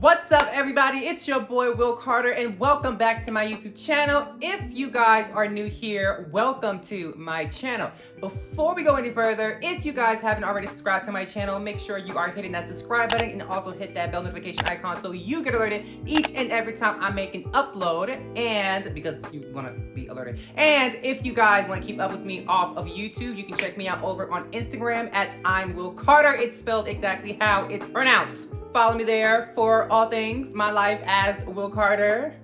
What's up, everybody? It's your boy Will Carter, and welcome back to my YouTube channel. If you guys are new here, welcome to my channel. Before we go any further, if you guys haven't already subscribed to my channel, make sure you are hitting that subscribe button and also hit that bell notification icon so you get alerted each and every time I make an upload, and because you want to be alerted. And if you guys want to keep up with me off of YouTube, you can check me out over on Instagram at I'm Will Carter. It's spelled exactly how it's pronounced. Follow me there for all things my life as Will Carter.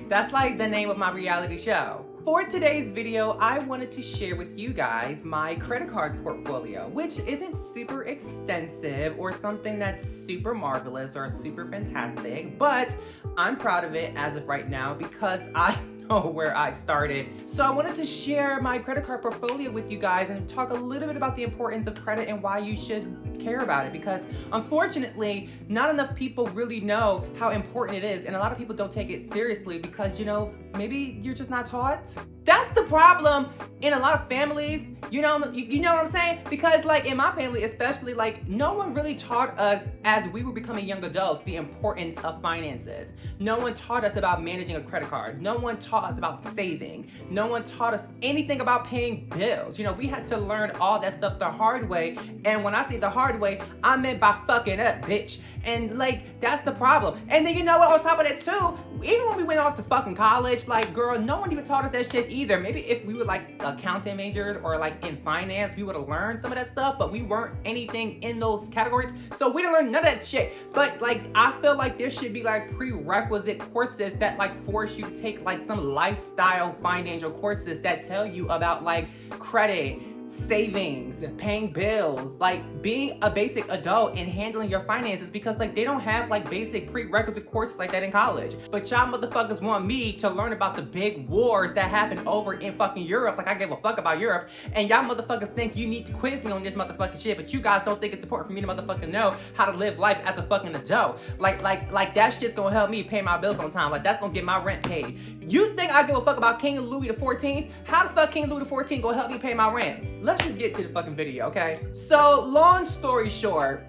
That's like the name of my reality show. For today's video, I wanted to share with you guys my credit card portfolio, which isn't super extensive or something that's super marvelous or super fantastic, but I'm proud of it as of right now because I know where I started. So I wanted to share my credit card portfolio with you guys and talk a little bit about the importance of credit and why you should care about it, because unfortunately not enough people really know how important it is, and a lot of people don't take it seriously because, you know, maybe you're just not taught. That's the problem in a lot of families, you know what I'm saying? Because like in my family especially, like no one really taught us as we were becoming young adults the importance of finances. No one taught us about managing a credit card. No one taught us about saving. No one taught us anything about paying bills. You know, we had to learn all that stuff the hard way, and when I say the hard way, I meant by fucking up, bitch. And like, that's the problem. And then you know what, on top of that too, even when we went off to fucking college, like girl, no one even taught us that shit either. Maybe if we were like accounting majors or like in finance, we would have learned some of that stuff, but we weren't anything in those categories. So we didn't learn none of that shit. But like, I feel like there should be like prerequisite courses that like force you to take like some lifestyle financial courses that tell you about like credit, savings, paying bills, like being a basic adult and handling your finances, because like they don't have like basic prerequisite courses like that in college. But y'all motherfuckers want me to learn about the big wars that happen over in fucking Europe, like I give a fuck about Europe, and y'all motherfuckers think you need to quiz me on this motherfucking shit, but you guys don't think it's important for me to motherfucking know how to live life as a fucking adult. Like that shit's gonna help me pay my bills on time. Like that's gonna get my rent paid. You think I give a fuck about King Louis XIV? How the fuck King Louis XIV gonna help me pay my rent? Let's just get to the fucking video, okay? So, long story short,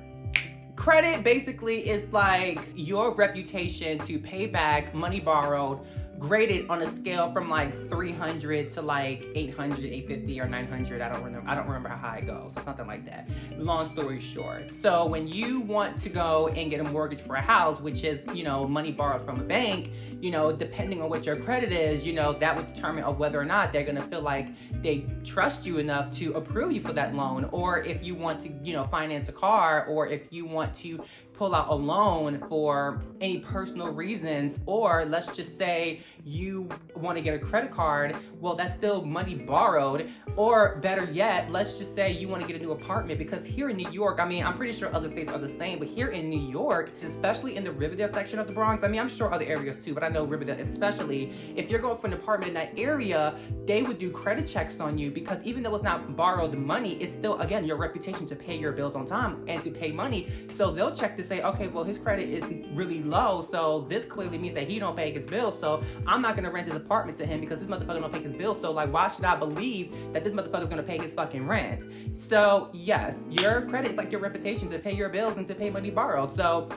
credit basically is like your reputation to pay back money borrowed, graded on a scale from like 300 to like 800, 850, or 900. I don't remember how high it goes. So something like that. Long story short. So when you want to go and get a mortgage for a house, which is, you know, money borrowed from a bank, you know, depending on what your credit is, you know, that would determine of whether or not they're gonna feel like they trust you enough to approve you for that loan. Or if you want to, you know, finance a car, or if you want to pull out a loan for any personal reasons, or let's just say you want to get a credit card, well, that's still money borrowed. Or better yet, let's just say you want to get a new apartment, because here in New York, I mean, I'm pretty sure other states are the same, but here in New York, especially in the Riverdale section of the Bronx, I mean, I'm sure other areas too, but I know Riverdale especially, if you're going for an apartment in that area, they would do credit checks on you, because even though it's not borrowed money, it's still, again, your reputation to pay your bills on time and to pay money. So they'll check to say, okay, well, his credit is really low, so this clearly means that he don't pay his bills, so I'm not gonna rent his apartment to him because this motherfucker don't pay his bills. So like, why should I believe that this motherfucker's gonna pay his fucking rent? So yes, your credit is like your reputation to pay your bills and to pay money borrowed. So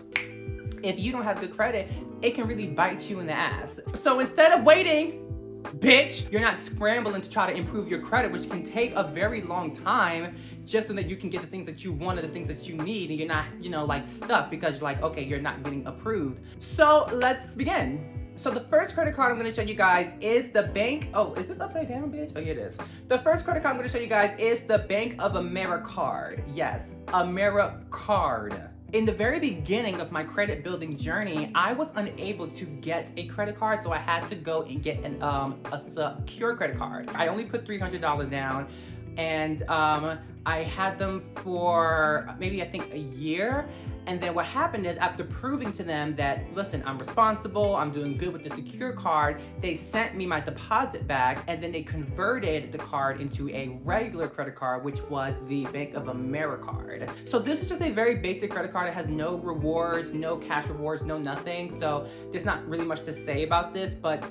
if you don't have good credit, it can really bite you in the ass. So instead of waiting, bitch, you're not scrambling to try to improve your credit, which can take a very long time, just so that you can get the things that you want and the things that you need, and you're not, you know, like stuck because you're like, okay, you're not getting approved. So let's begin. So the first credit card I'm going to show you guys is the Bank... Oh, is this upside down, bitch? Oh, yeah, it is. The first credit card I'm going to show you guys is the Bank of AmeriCard. Yes, AmeriCard. In the very beginning of my credit building journey, I was unable to get a credit card, so I had to go and get a secure credit card. I only put $300 down, and I had them for maybe, I think, a year. And then what happened is, after proving to them that, listen, I'm responsible, I'm doing good with the secure card, they sent me my deposit back, and then they converted the card into a regular credit card, which was the Bank of AmeriCard. So this is just a very basic credit card. It has no rewards, no cash rewards, no nothing. So there's not really much to say about this, but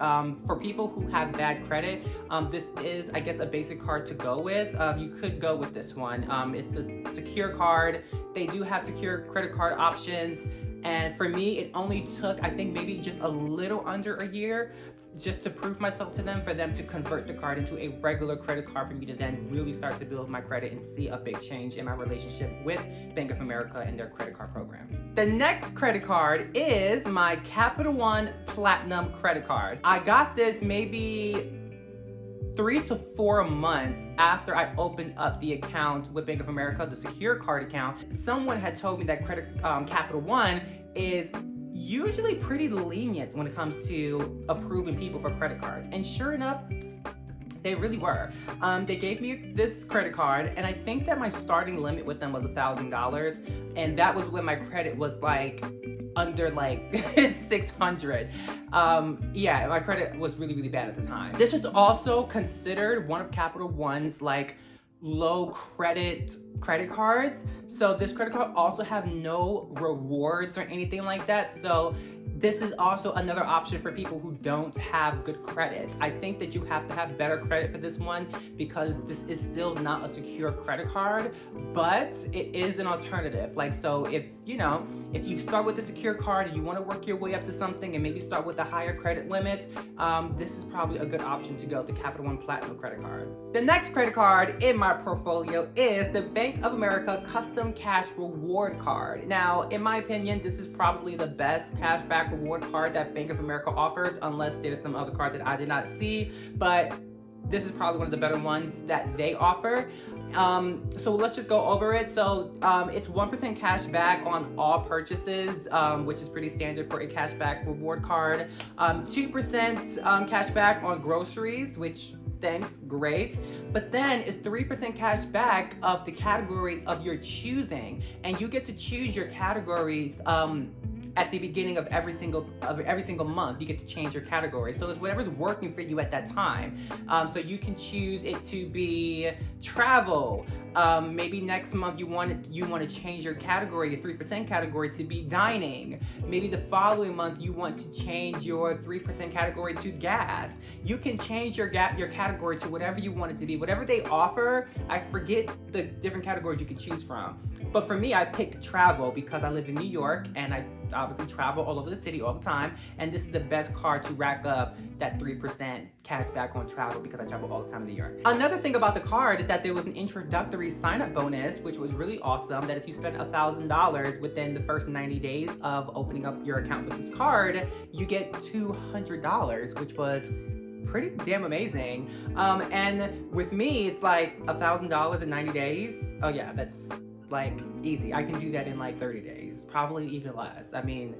for people who have bad credit, this is, I guess, a basic card to go with. You could go with this one. It's a secure card. They do have secure credit card options. And for me, it only took, I think, maybe just a little under a year just to prove myself to them, for them to convert the card into a regular credit card, for me to then really start to build my credit and see a big change in my relationship with Bank of America and their credit card program. The next credit card is my Capital One Platinum credit card. I got this maybe 3 to 4 months after I opened up the account with Bank of America, the secure card account. Someone had told me that Capital One is usually pretty lenient when it comes to approving people for credit cards. And sure enough, they really were. They gave me this credit card, and I think that my starting limit with them was $1,000, and that was when my credit was like under like 600. Yeah, my credit was really, really bad at the time. This is also considered one of Capital One's like low credit cards. So this credit card also have no rewards or anything like that. So this is also another option for people who don't have good credit. I think that you have to have better credit for this one, because this is still not a secure credit card, but it is an alternative. Like, so if you start with the secure card and you want to work your way up to something and maybe start with a higher credit limit, this is probably a good option to go to Capital One Platinum credit card. The next credit card in my portfolio is the Bank of America Custom Cash Reward Card. Now, in my opinion, this is probably the best cashback reward card that Bank of America offers, unless there's some other card that I did not see, but this is probably one of the better ones that they offer. So let's just go over it. So it's 1% cash back on all purchases, which is pretty standard for a cashback reward card. 2% cash back on groceries, which, thanks, great. But then it's 3% cash back of the category of your choosing, and you get to choose your categories at the beginning of every single month. You get to change your category, so it's whatever's working for you at that time. So you can choose it to be travel. Maybe next month you want to change your category, your 3% category, to be dining. Maybe the following month you want to change your 3% category to gas. You can change your category to whatever you want it to be. Whatever they offer, I forget the different categories you can choose from. But for me, I pick travel because I live in New York and I obviously travel all over the city all the time. And this is the best card to rack up that 3% cash back on travel, because I travel all the time in New York. Another thing about the card is that there was an introductory sign-up bonus, which was really awesome, that if you spend $1,000 within the first 90 days of opening up your account with this card, you get $200, which was pretty damn amazing. And with me, it's like $1,000 in 90 days. Oh yeah, that's like easy. I can do that in like 30 days, probably even less. I mean,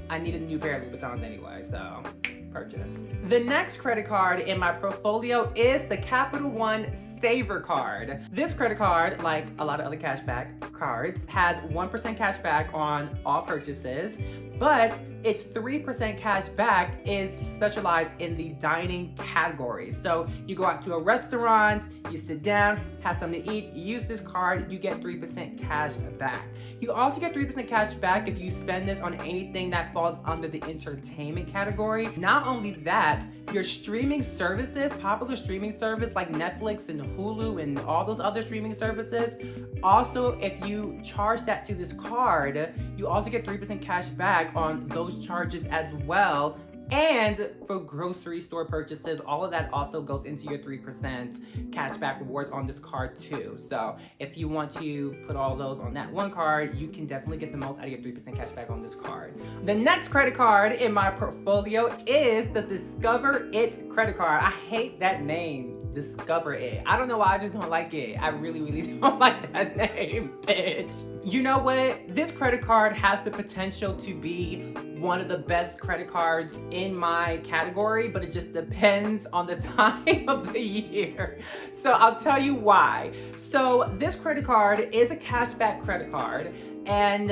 I need a new pair of Louboutins anyway, so purchase. The next credit card in my portfolio is the Capital One Saver Card. This credit card, like a lot of other cashback cards, has 1% cash back on all purchases, but its 3% cash back is specialized in the dining category. So you go out to a restaurant, you sit down, have something to eat, you use this card, you get 3% cash back. You also get 3% cash back if you spend this on anything that falls under the entertainment category. Not only that, your streaming services, popular streaming service like Netflix and Hulu and all those other streaming services, also if you charge that to this card, you also get 3% cash back on those charges as well. And for grocery store purchases, all of that also goes into your 3% cashback rewards on this card too. So if you want to put all those on that one card, you can definitely get the most out of your 3% cashback on this card. The next credit card in my portfolio is the Discover It credit card. I hate that name. Discover It. I don't know why, I just don't like it. I really, really don't like that name, bitch. You know what? This credit card has the potential to be one of the best credit cards in my category, but it just depends on the time of the year. So I'll tell you why. So this credit card is a cashback credit card, and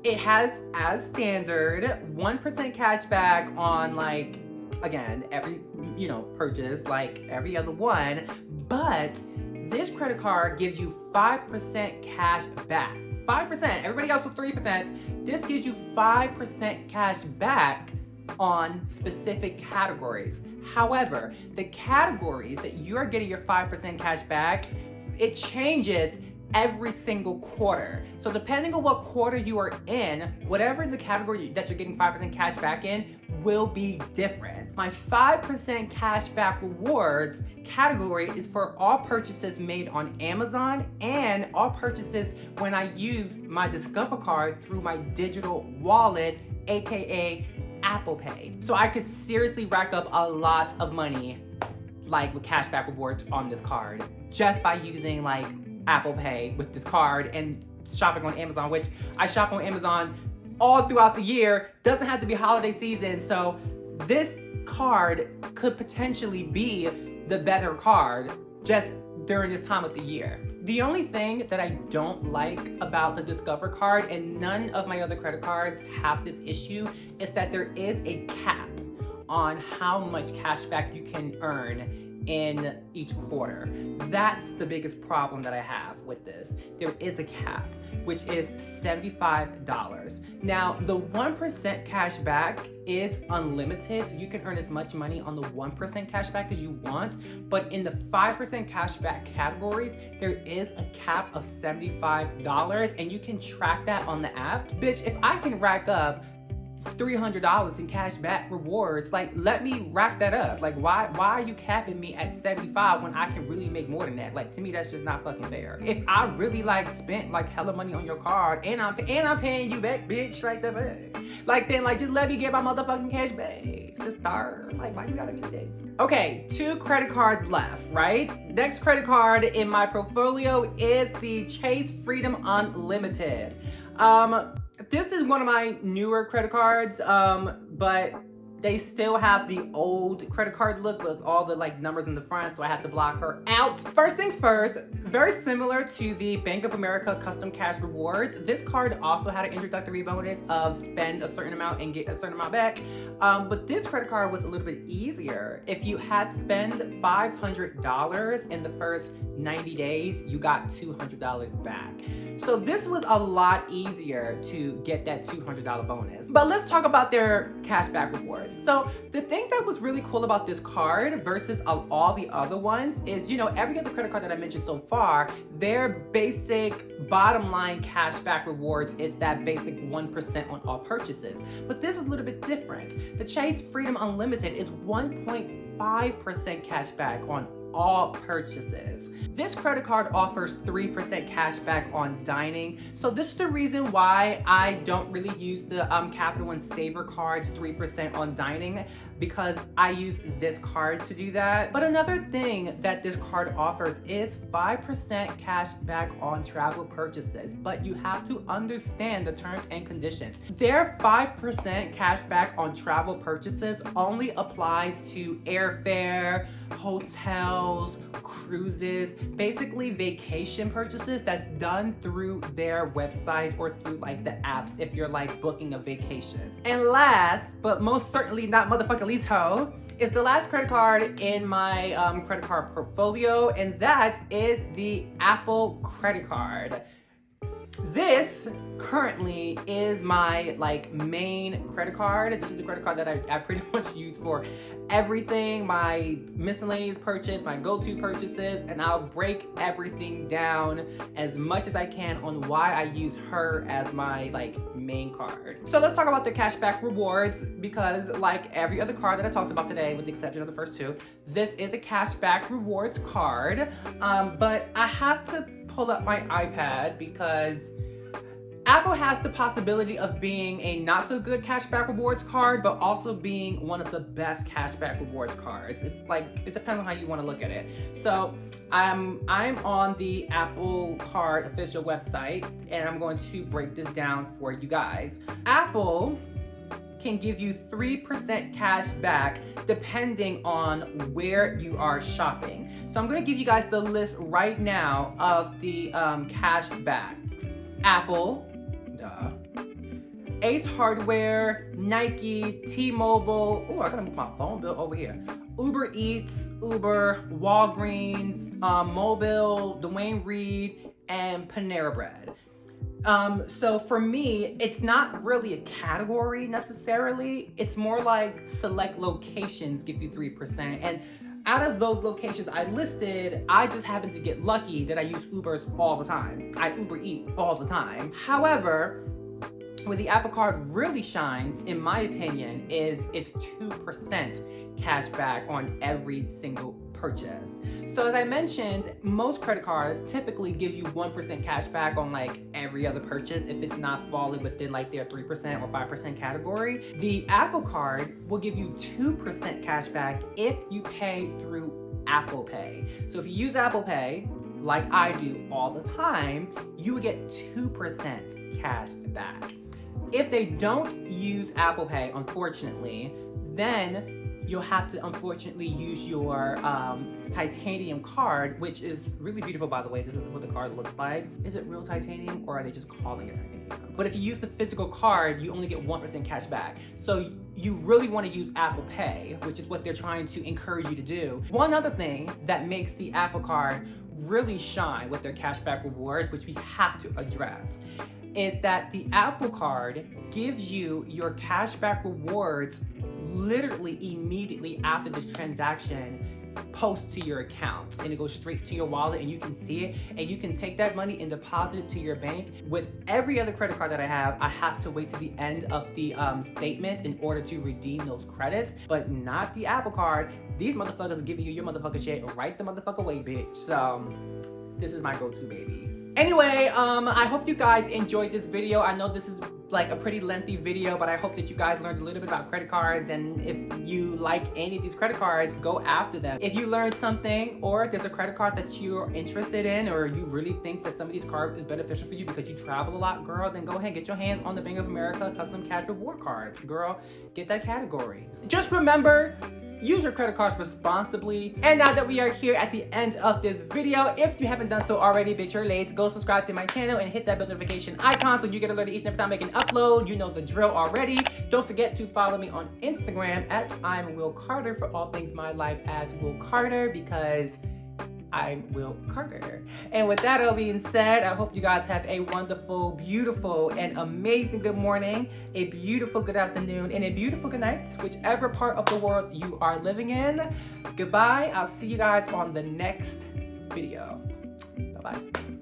it has, as standard, 1% cashback on, like, again, every purchase, like every other one, but this credit card gives you 5% cash back. 5%. Everybody else was 3%. This gives you 5% cash back on specific categories. However, the categories that you are getting your 5% cash back, it changes every single quarter. So depending on what quarter you are in, whatever the category that you're getting 5% cash back in will be different. My 5% cash back rewards category is for all purchases made on Amazon and all purchases when I use my Discover card through my digital wallet, aka Apple Pay. So I could seriously rack up a lot of money like with cashback rewards on this card just by using like Apple Pay with this card and shopping on Amazon, which I shop on Amazon all throughout the year. Doesn't have to be holiday season. So this card could potentially be the better card just during this time of the year. The only thing that I don't like about the Discover card, and none of my other credit cards have this issue, is that there is a cap on how much cash back you can earn in each quarter. That's the biggest problem that I have with this. There is a cap, which is $75. Now, the 1% cash back is unlimited. So you can earn as much money on the 1% cash back as you want, but in the 5% cash back categories, there is a cap of $75 and you can track that on the app. Bitch, if I can rack up $300 in cash back rewards, like, let me rack that up. Like, why are you capping me at 75 when I can really make more than that? Like, to me, that's just not fucking fair. If I really like spent like hella money on your card and I'm paying you back, bitch, right there, back. Like, then like just let me get my motherfucking cash back. Sister, like, why you gotta do that? Okay, 2 credit cards left, right? Next credit card in my portfolio is the Chase Freedom Unlimited. This is one of my newer credit cards, but they still have the old credit card look with all the like numbers in the front, so I had to block her out. First things first, very similar to the Bank of America Custom Cash Rewards, this card also had an introductory bonus of spend a certain amount and get a certain amount back. But this credit card was a little bit easier. If you had spent $500 in the first 90 days, you got $200 back. So this was a lot easier to get that $200 bonus. But let's talk about their cashback rewards. So the thing that was really cool about this card versus all the other ones is, you know, every other credit card that I mentioned so far, their basic bottom line cashback rewards is that basic 1% on all purchases. But this is a little bit different. The Chase Freedom Unlimited is 1.5% cashback on all purchases. This credit card offers 3% cash back on dining. So this is the reason why I don't really use the Capital One Savor cards 3% on dining, because I use this card to do that. But another thing that this card offers is 5% cash back on travel purchases, but you have to understand the terms and conditions. Their 5% cash back on travel purchases only applies to airfare, hotels, cruises, basically vacation purchases that's done through their website or through like the apps if you're like booking a vacation. And last, but most certainly not motherfucking least, is the last credit card in my credit card portfolio, and that is the Apple credit card. This currently is my like main credit card. This is the credit card that I pretty much use for everything, my miscellaneous purchase, my go-to purchases, and I'll break everything down as much as I can on why I use her as my like main card. So let's talk about the cashback rewards, because like every other card that I talked about today, with the exception of the first 2, this is a cashback rewards card. But I have to pull up my iPad because Apple has the possibility of being a not so good cashback rewards card, but also being one of the best cashback rewards cards. It's like, it depends on how you want to look at it. So I'm on the Apple Card official website, and I'm going to break this down for you guys. Apple can give you 3% cash back depending on where you are shopping. So I'm going to give you guys the list right now of the cash backs. Apple, Ace Hardware, Nike, T-Mobile. Oh, I gotta move my phone bill over here. Uber Eats, Uber, Walgreens, Mobile, Dwayne Reed, and Panera Bread. So for me, it's not really a category necessarily. It's more like select locations give you 3%. And out of those locations I listed, I just happen to get lucky that I use Ubers all the time. I Uber Eat all the time. However, where the Apple Card really shines, in my opinion, is it's 2% cash back on every single purchase. So as I mentioned, most credit cards typically give you 1% cash back on like every other purchase if it's not falling within like their 3% or 5% category. The Apple Card will give you 2% cash back if you pay through Apple Pay. So if you use Apple Pay, like I do all the time, you would get 2% cash back. If they don't use Apple Pay, unfortunately, then you'll have to unfortunately use your titanium card, which is really beautiful, by the way. This is what the card looks like. Is it real titanium or are they just calling it titanium? But if you use the physical card, you only get 1% cash back. So you really want to use Apple Pay, which is what they're trying to encourage you to do. One other thing that makes the Apple Card really shine with their cashback rewards, which we have to address, is that the Apple Card gives you your cashback rewards literally immediately after this transaction posts to your account, and it goes straight to your wallet and you can see it, and you can take that money and deposit it to your bank. With every other credit card that I have to wait to the end of the statement in order to redeem those credits, but not the Apple Card. These motherfuckers are giving you your motherfucking shit right the motherfucker way, bitch. So this is my go-to, baby. Anyway, I hope you guys enjoyed this video. I know this is like a pretty lengthy video, but I hope that you guys learned a little bit about credit cards, and if you like any of these credit cards, go after them. If you learned something, or if there's a credit card that you're interested in, or you really think that some of these cards is beneficial for you because you travel a lot, girl, then go ahead and get your hands on the Bank of America Custom Cash Reward Cards. Girl, get that category. Just remember, use your credit cards responsibly. And now that we are here at the end of this video, if you haven't done so already, bitch, you're late. Go subscribe to my channel and hit that bell notification icon so you get alerted each and every time I make an upload. You know the drill already. Don't forget to follow me on Instagram at I'm Will Carter for all things my life as Will Carter, because I'm Will Carter. And with that all being said, I hope you guys have a wonderful, beautiful, and amazing good morning, a beautiful good afternoon, and a beautiful good night, whichever part of the world you are living in. Goodbye. I'll see you guys on the next video. Bye-bye.